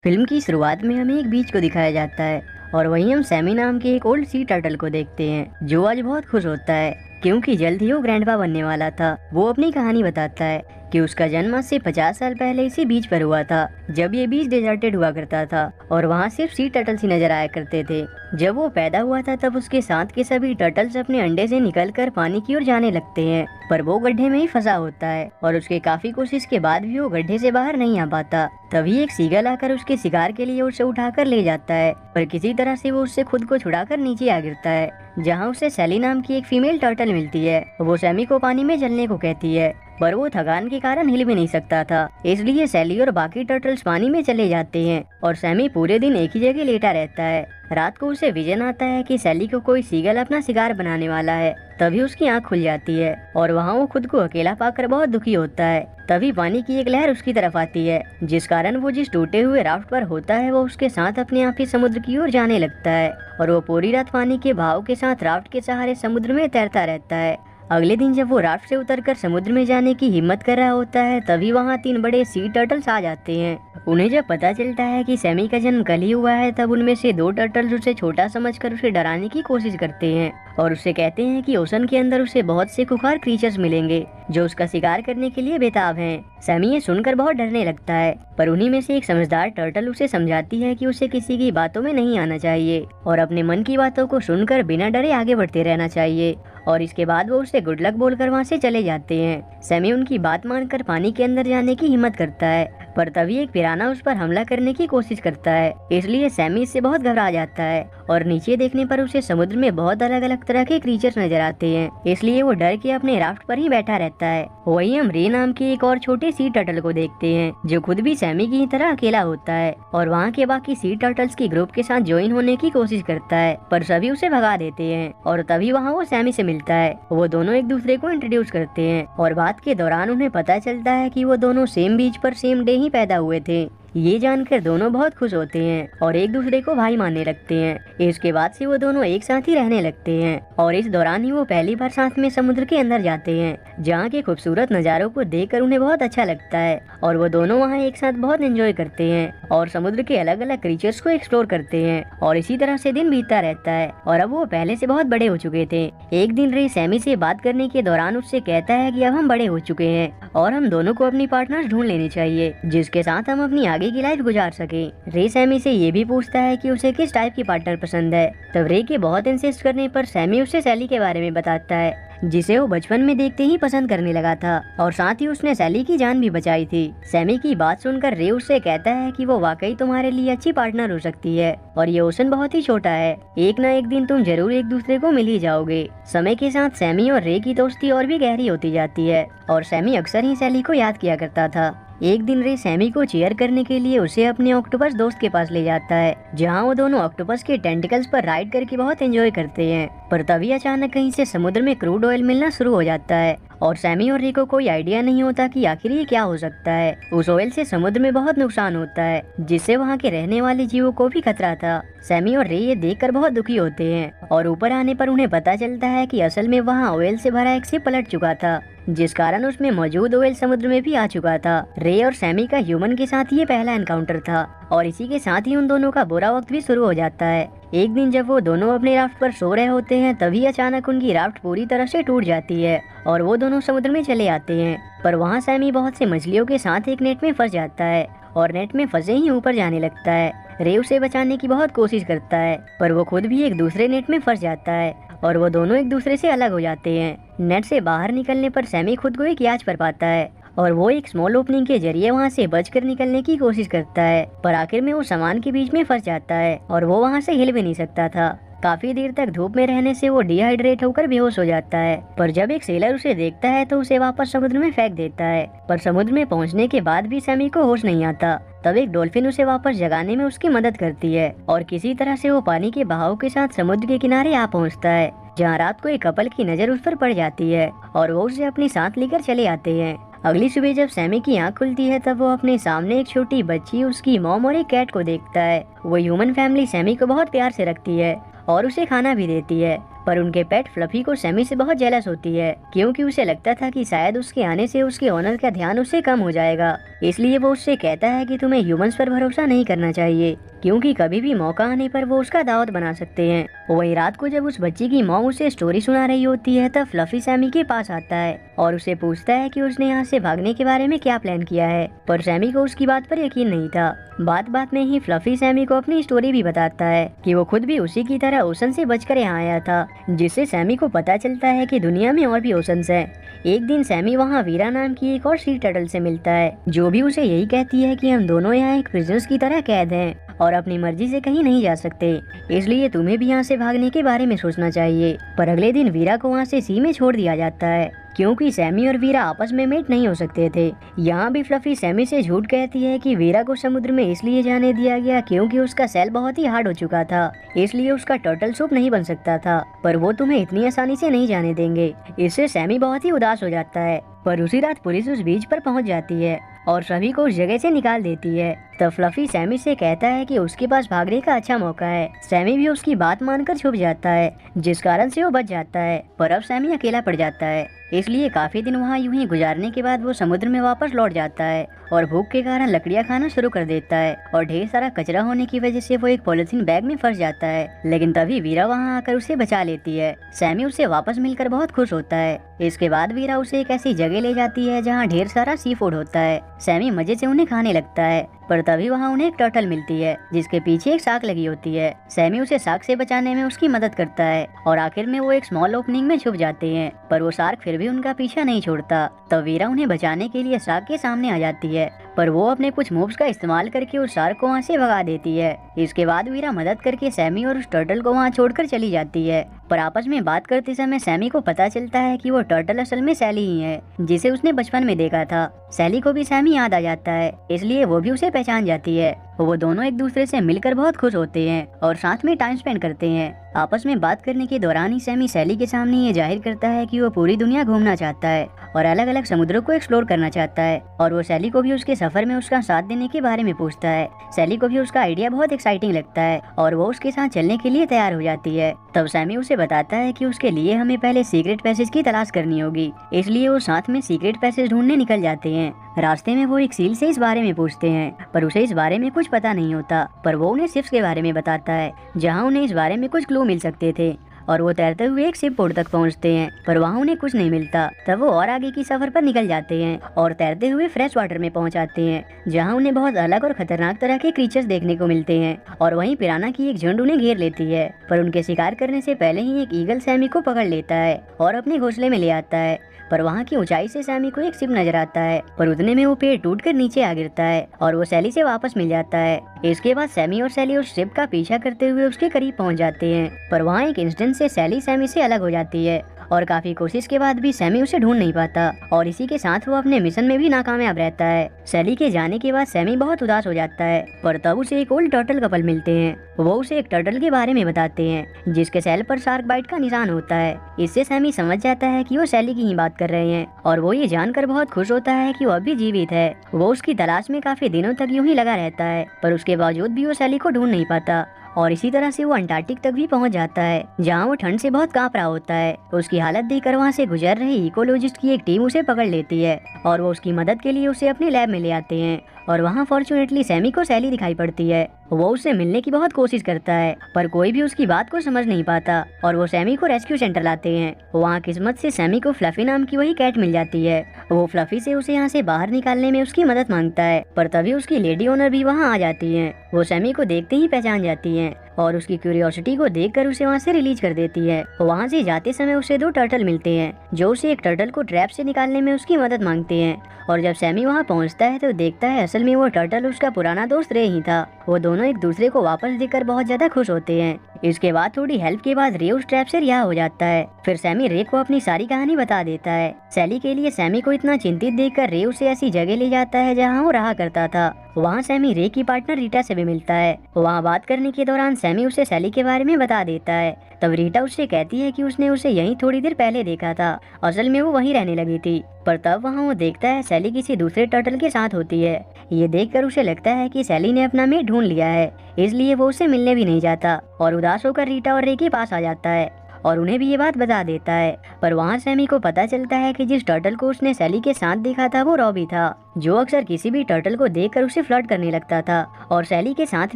Film की शुरुआत में हमें एक बीच को दिखाया जाता है और वहीं हम सैमी नाम के एक ओल्ड सी टर्टल को देखते हैं जो आज बहुत खुश होता है क्योंकि जल्द ही वो ग्रैंडपा बनने वाला था। वो अपनी कहानी बताता है कि उसका जन्म आज से 50 साल पहले इसी बीच पर हुआ था जब ये बीच डेजर्टेड हुआ करता था और वहाँ सिर्फ सी टर्टल्स ही नजर आया करते थे। जब वो पैदा हुआ था तब उसके साथ के सभी टर्टल्स अपने अंडे से निकलकर पानी की ओर जाने लगते हैं, पर वो गड्ढे में ही फंसा होता है और उसके काफी कोशिश के बाद भी वो गड्ढे से बाहर नहीं आ पाता। तभी एक सीगल आकर उसके शिकार के लिए उसे उठाकर ले जाता है, पर किसी तरह से वो उससे खुद को छुड़ाकर नीचे आ गिरता है जहाँ उसे सैली नाम की एक फीमेल टर्टल मिलती है। वो सैमी को पानी में चलने को कहती है, पर वो थकान के कारण हिल भी नहीं सकता था, इसलिए सैली और बाकी टर्टल्स पानी में चले जाते हैं और सैमी पूरे दिन एक ही जगह लेटा रहता है। रात को उसे विजन आता है कि सैली को कोई सीगल अपना शिकार बनाने वाला है। तभी उसकी आंख खुल जाती है और वहाँ वो खुद को अकेला पाकर बहुत दुखी होता है। तभी पानी की एक लहर उसकी तरफ आती है जिस कारण वो जिस टूटे हुए राफ्ट पर होता है वो उसके साथ अपने आप ही समुद्र की ओर जाने लगता है और वो पूरी रात पानी के बहाव के साथ राफ्ट के सहारे समुद्र में तैरता रहता है। अगले दिन जब वो राफ्ट से उतरकर समुद्र में जाने की हिम्मत कर रहा होता है तभी वहाँ 3 बड़े सी टर्टल्स आ जाते हैं। उन्हें जब पता चलता है कि सैमी का जन्म कल ही हुआ है तब उनमें से 2 टर्टल्स उसे छोटा समझकर उसे डराने की कोशिश करते हैं और उससे कहते हैं कि ओशन के अंदर उसे बहुत से खुखार क्रीचर्स मिलेंगे जो उसका शिकार करने के लिए बेताब हैं। सैमी ये सुनकर बहुत डरने लगता है, पर उन्हीं में से एक समझदार टर्टल उसे समझाती है कि उसे किसी की बातों में नहीं आना चाहिए और अपने मन की बातों को सुनकर बिना डरे आगे बढ़ते रहना चाहिए। और इसके बाद वो उसे गुड लक बोलकर वहाँ से चले जाते हैं। सैमी उनकी बात मानकर पानी के अंदर जाने की हिम्मत करता है, पर तभी एक पिराना उस पर हमला करने की कोशिश करता है, इसलिए सैमी इससे बहुत घबरा जाता है और नीचे देखने पर उसे समुद्र में बहुत अलग अलग तरह के क्रीचर्स नजर आते हैं, इसलिए वो डर के अपने राफ्ट पर ही बैठा रहता है। वहीं हम रे नाम के एक और छोटे सी टर्टल को देखते हैं जो खुद भी सैमी की तरह अकेला होता है और वहाँ के बाकी सी टर्टल्स की ग्रुप के साथ ज्वाइन होने की कोशिश करता है, पर सभी उसे भगा देते हैं और तभी वहाँ वो सैमी से मिलता है। वो दोनों एक दूसरे को इंट्रोड्यूस करते हैं और बात के दौरान उन्हें पता चलता है कि वो दोनों सेम बीच पर सेम डे ही पैदा हुए थे। ये जानकर दोनों बहुत खुश होते हैं और एक दूसरे को भाई मानने लगते हैं। इसके बाद से वो दोनों एक साथ ही रहने लगते हैं और इस दौरान ही वो पहली बार साथ में समुद्र के अंदर जाते हैं जहाँ के खूबसूरत नज़ारों को देखकर उन्हें बहुत अच्छा लगता है और वो दोनों वहाँ एक साथ बहुत एंजॉय करते हैं और समुद्र के अलग अलग क्रीचर्स को एक्सप्लोर करते हैं और इसी तरह से दिन बीतता रहता है और अब वो पहले से बहुत बड़े हो चुके थे। एक दिन रे सैमी से बात करने के दौरान उससे कहता है कि अब हम बड़े हो चुके हैं और हम दोनों को अपनी पार्टनर्स ढूंढ लेनी चाहिए जिसके साथ हम अपनी आगे की लाइफ गुजार सके। रे सैमी से ये भी पूछता है कि उसे किस टाइप की पार्टनर पसंद है। तब रे के बहुत इंसिस्ट करने पर सैमी उसे सैली के बारे में बताता है जिसे वो बचपन में देखते ही पसंद करने लगा था और साथ ही उसने सैली की जान भी बचाई थी। सैमी की बात सुनकर रे उससे कहता है कि वो वाकई तुम्हारे लिए अच्छी पार्टनर हो सकती है और ये ओशन बहुत ही छोटा है, एक न एक दिन तुम जरूर एक दूसरे को मिल ही जाओगे। समय के साथ सैमी और रे की दोस्ती और भी गहरी होती जाती है और सैमी अक्सर ही सैली को याद किया करता था। एक दिन रे सैमी को चीयर करने के लिए उसे अपने ऑक्टोपस दोस्त के पास ले जाता है जहाँ वो दोनों ऑक्टोपस के टेंटिकल्स पर राइड करके बहुत एंजॉय करते हैं, पर तभी अचानक कहीं से समुद्र में क्रूड ऑयल मिलना शुरू हो जाता है और सैमी और रे को कोई आइडिया नहीं होता कि आखिर ये क्या हो सकता है। उस ऑयल से समुद्र में बहुत नुकसान होता है जिससे वहाँ के रहने वाले जीवों को भी खतरा था। सैमी और रे ये देखकर बहुत दुखी होते हैं और ऊपर आने पर उन्हें पता चलता है कि असल में वहाँ ऑयल से भरा एक शिप पलट चुका था जिस कारण उसमें मौजूद ऑयल समुद्र में भी आ चुका था। रे और सैमी का ह्यूमन के साथ ये पहला एनकाउंटर था और इसी के साथ ही उन दोनों का बुरा वक्त भी शुरू हो जाता है। एक दिन जब वो दोनों अपने राफ्ट पर सो रहे होते हैं तभी अचानक उनकी राफ्ट पूरी तरह से टूट जाती है और वो दोनों समुद्र में चले आते हैं, पर वहाँ सैमी बहुत से मछलियों के साथ एक नेट में फंस जाता है और नेट में फंसे ही ऊपर जाने लगता है। रे उसे बचाने की बहुत कोशिश करता है, पर वो खुद भी एक दूसरे नेट में फंस जाता है और वो दोनों एक दूसरे से अलग हो जाते हैं। नेट से बाहर निकलने पर सैमी खुद को एक याच पर पाता है और वो एक स्मॉल ओपनिंग के जरिए वहाँ से बचकर निकलने की कोशिश करता है, पर आखिर में वो सामान के बीच में फंस जाता है और वो वहाँ से हिल भी नहीं सकता था। काफी देर तक धूप में रहने से वो डिहाइड्रेट होकर बेहोश हो जाता है, पर जब एक सेलर उसे देखता है तो उसे वापस समुद्र में फेंक देता है, पर समुद्र में पहुंचने के बाद भी सैमी को होश नहीं आता। तब एक डॉल्फिन उसे वापस जगाने में उसकी मदद करती है और किसी तरह से वो पानी के बहाव के साथ समुद्र के किनारे आ पहुंचता है जहाँ रात को एक कपल की नजर उस पर पड़ जाती है और वो उसे अपने साथ लेकर चले आते हैं। अगली सुबह जब सैमी की आंख खुलती है तब वो अपने सामने एक छोटी बच्ची, उसकी मॉम और एक कैट को देखता है। वो ह्यूमन फैमिली सैमी को बहुत प्यार से रखती है और उसे खाना भी देती है, पर उनके पेट फ्लफी को सैमी से बहुत जेलस होती है, क्योंकि उसे लगता था कि शायद उसके आने से उसके ओनर का ध्यान उससे कम हो जाएगा। इसलिए वो उससे कहता है कि तुम्हें ह्यूमंस पर भरोसा नहीं करना चाहिए, क्योंकि कभी भी मौका आने पर वो उसका दावत बना सकते हैं। वही रात को जब उस बच्ची की मॉम उसे स्टोरी सुना रही होती है, तब फ्लफी सैमी के पास आता है और उसे पूछता है कि उसने यहाँ से भागने के बारे में क्या प्लान किया है। पर सैमी को उसकी बात पर यकीन नहीं था। बात बात में ही फ्लफी सैमी को अपनी स्टोरी भी बताता है कि वो खुद भी उसी की तरह ओशन से बचकर यहाँ आया था, जिससे सैमी को पता चलता है कि दुनिया में और भी ओशंस हैं। एक दिन सैमी वहाँ वीरा नाम की एक और सी टर्टल से मिलता है, जो भी उसे यही कहती है कि हम दोनों यहाँ एक प्रिजनर्स की तरह कैद हैं और अपनी मर्जी से कहीं नहीं जा सकते, इसलिए तुम्हें भी यहाँ से भागने के बारे में सोचना चाहिए। पर अगले दिन वीरा को वहाँ से सी में छोड़ दिया जाता है, क्योंकि सैमी और वीरा आपस में मेट नहीं हो सकते थे। यहाँ भी फ्लफी सैमी से झूठ कहती है कि वीरा को समुद्र में इसलिए जाने दिया गया क्योंकि उसका सेल बहुत ही हार्ड हो चुका था, इसलिए उसका टर्टल सूप नहीं बन सकता था, पर वो तुम्हें इतनी आसानी से नहीं जाने देंगे। इससे सैमी बहुत ही उदास हो जाता है। पर उसी रात पुलिस उस बीच पर पहुँच जाती है और सभी को उस जगह से निकाल देती है। तब फ्लफी सैमी से कहता है कि उसके पास भागने का अच्छा मौका है। सैमी भी उसकी बात मानकर छुप जाता है, जिस कारण से वो बच जाता है। पर अब सैमी अकेला पड़ जाता है, इसलिए काफी दिन वहाँ यूं ही गुजारने के बाद वो समुद्र में वापस लौट जाता है और भूख के कारण लकड़ियाँ खाना शुरू कर देता है। और ढेर सारा कचरा होने की वजह से वो एक पॉलिथीन बैग में फंस जाता है, लेकिन तभी वीरा वहाँ आकर उसे बचा लेती है। सैमी उसे वापस मिलकर बहुत खुश होता है। इसके बाद वीरा उसे एक ऐसी जगह ले जाती है जहाँ ढेर सारा सी फूड होता है। सैमी मजे से उन्हें खाने लगता है, पर तभी वहाँ उन्हें एक टर्टल मिलती है जिसके पीछे एक शार्क लगी होती है। सैमी उसे शार्क से बचाने में उसकी मदद करता है और आखिर में वो एक स्मॉल ओपनिंग में छुप जाते हैं, पर वो शार्क फिर भी उनका पीछा नहीं छोड़ता। तब वीरा उन्हें बचाने के लिए शार्क के सामने आ जाती है, पर वो अपने कुछ मूव्स का इस्तेमाल करके उस शार्क को वहाँ से भगा देती है। इसके बाद वीरा मदद करके सैमी और उस टर्टल को वहाँ छोड़कर चली जाती है। पर आपस में बात करते समय सैमी को पता चलता है कि वो टर्टल असल में सैली ही है, जिसे उसने बचपन में देखा था। सैली को भी सैमी याद आ जाता है, इसलिए वो भी उसे पहचान जाती है। वो दोनों एक दूसरे से मिलकर बहुत खुश होते हैं और साथ में टाइम स्पेंड करते हैं। आपस में बात करने के दौरान ही सैमी सैली के सामने ये जाहिर करता है कि वो पूरी दुनिया घूमना चाहता है और अलग अलग समुद्रों को एक्सप्लोर करना चाहता है, और वो सैली को भी उसके सफर में उसका साथ देने के बारे में पूछता है। सैली को भी उसका आइडिया बहुत एक्साइटिंग लगता है और वो उसके साथ चलने के लिए तैयार हो जाती है। तब सैमी उसे बताता है कि उसके लिए हमें पहले सीक्रेट पैसेज की तलाश करनी होगी, इसलिए वो साथ में सीक्रेट पैसेज ढूंढने निकल जाते हैं। रास्ते में वो एक सील से इस बारे में पूछते हैं, पर उसे इस बारे में कुछ पता नहीं होता, पर वो उन्हें शिप्स के बारे में बताता है जहाँ उन्हें इस बारे में कुछ क्लू मिल सकते थे। और वो तैरते हुए एक शिप पोर्ट तक पहुंचते हैं, पर वहाँ उन्हें कुछ नहीं मिलता। तब वो और आगे की सफर पर निकल जाते हैं और तैरते हुए फ्रेश वाटर में पहुंच जाते हैं, जहाँ उन्हें बहुत अलग और खतरनाक तरह के क्रीचर्स देखने को मिलते हैं। और वहीं पिराना की एक झुंड उन्हें घेर लेती है, पर उनके शिकार करने से पहले ही एक ईगल सैमी को पकड़ लेता है और अपने घोंसले में ले आता है। पर वहाँ की ऊंचाई से सैमी को एक शिप नजर आता है, पर उतने में वो पेड़ टूटकर नीचे आ गिरता है और वो सैली से वापस मिल जाता है। इसके बाद सैमी और सैली उस शिप का पीछा करते हुए उसके करीब पहुंच जाते हैं, पर वहाँ एक इंसिडेंट से सैली सैमी से अलग हो जाती है और काफी कोशिश के बाद भी सैमी उसे ढूंढ नहीं पाता, और इसी के साथ वो अपने मिशन में भी नाकामयाब रहता है। सैली के जाने के बाद सैमी बहुत उदास हो जाता है, पर तब उसे एक ओल्ड टर्टल कपल मिलते हैं। वो उसे एक टर्टल के बारे में बताते हैं जिसके सेल पर शार्क बाइट का निशान होता है। इससे सैमी समझ जाता है कि वो सैली की ही बात कर रहे हैं, और वो ये जानकर बहुत खुश होता है कि वो अब भी जीवित है। वो उसकी तलाश में काफी दिनों तक यूं ही लगा रहता है, पर उसके बावजूद भी वो सैली को ढूंढ नहीं पाता, और इसी तरह से वो अंटार्कटिक तक भी पहुंच जाता है, जहां वो ठंड से बहुत कांप रहा होता है। उसकी हालत देखकर वहां से गुजर रहे इकोलॉजिस्ट की एक टीम उसे पकड़ लेती है और वो उसकी मदद के लिए उसे अपने लैब में ले आते हैं। और वहाँ फॉर्चुनेटली सैमी को सैली दिखाई पड़ती है। वो उससे मिलने की बहुत कोशिश करता है, पर कोई भी उसकी बात को समझ नहीं पाता, और वो सैमी को रेस्क्यू सेंटर लाते हैं। वहाँ किस्मत से सैमी को फ्लफी नाम की वही कैट मिल जाती है। वो फ्लफी से उसे यहाँ से बाहर निकालने में उसकी मदद मांगता है, पर तभी उसकी लेडी ओनर भी वहाँ आ जाती है। वो सैमी को देखते ही पहचान जाती है और उसकी क्यूरियोसिटी को देखकर उसे वहाँ से रिलीज कर देती है। वहाँ से जाते समय उसे 2 टर्टल मिलते हैं जो उसे एक टर्टल को ट्रैप से निकालने में उसकी मदद मांगते हैं। और जब सैमी वहाँ पहुँचता है तो देखता है असल में वो टर्टल उसका पुराना दोस्त रे ही था। वो दोनों एक दूसरे को वापस देखकर बहुत ज्यादा खुश होते हैं। इसके बाद थोड़ी हेल्प के बाद रे उस ट्रैप से रिहा हो जाता है। फिर सैमी रे को अपनी सारी कहानी बता देता है। सैली के लिए सैमी को इतना चिंतित देखकर रे उसे ऐसी जगह ले जाता है जहाँ वो रहा करता था। वहाँ सैमी रे की पार्टनर रीटा से भी मिलता है। वहाँ बात करने के दौरान सैमी उसे सैली के बारे में बता देता है। तब रीटा उससे कहती है कि उसने उसे यहीं थोड़ी देर पहले देखा था, असल में वो वहीं रहने लगी थी। पर तब वहाँ वो देखता है सैली किसी दूसरे टर्टल के साथ होती है। ये देखकर उसे लगता है कि सैली ने अपना मेट ढूंढ लिया है, इसलिए वो उसे मिलने भी नहीं जाता और उदास होकर रीटा और रे के पास आ जाता है और उन्हें भी ये बात बता देता है। पर वहाँ सैमी को पता चलता है कि जिस टर्टल को उसने सैली के साथ देखा था वो रॉबी था, जो अक्सर किसी भी टर्टल को देखकर उसे फ्लर्ट करने लगता था और सैली के साथ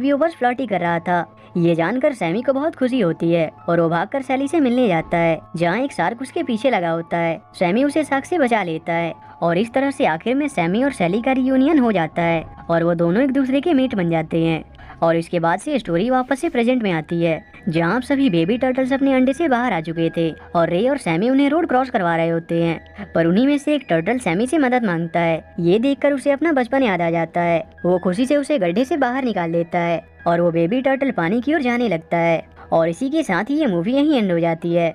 भी वो बस फ्लर्ट ही कर रहा था। ये जानकर सैमी को बहुत खुशी होती है और वो भागकर सैली से मिलने जाता है, जहाँ एक शार्क उसके पीछे लगा होता है। सैमी उसे शार्क से बचा लेता है और इस तरह से आखिर में सैमी और सैली का रियूनियन हो जाता है और वो दोनों एक दूसरे के मीट बन जाते हैं। और इसके बाद से स्टोरी वापस से प्रेजेंट में आती है, जहाँ सभी बेबी टर्टल्स अपने अंडे से बाहर आ चुके थे और रे और सैमी उन्हें रोड क्रॉस करवा रहे होते हैं। पर उन्हीं में से एक टर्टल सैमी से मदद मांगता है। ये देखकर उसे अपना बचपन याद आ जाता है। वो खुशी से उसे गड्ढे से बाहर निकाल देता है और वो बेबी टर्टल पानी की ओर जाने लगता है। और इसी के साथ ही ये मूवी यहीं एंड हो जाती है।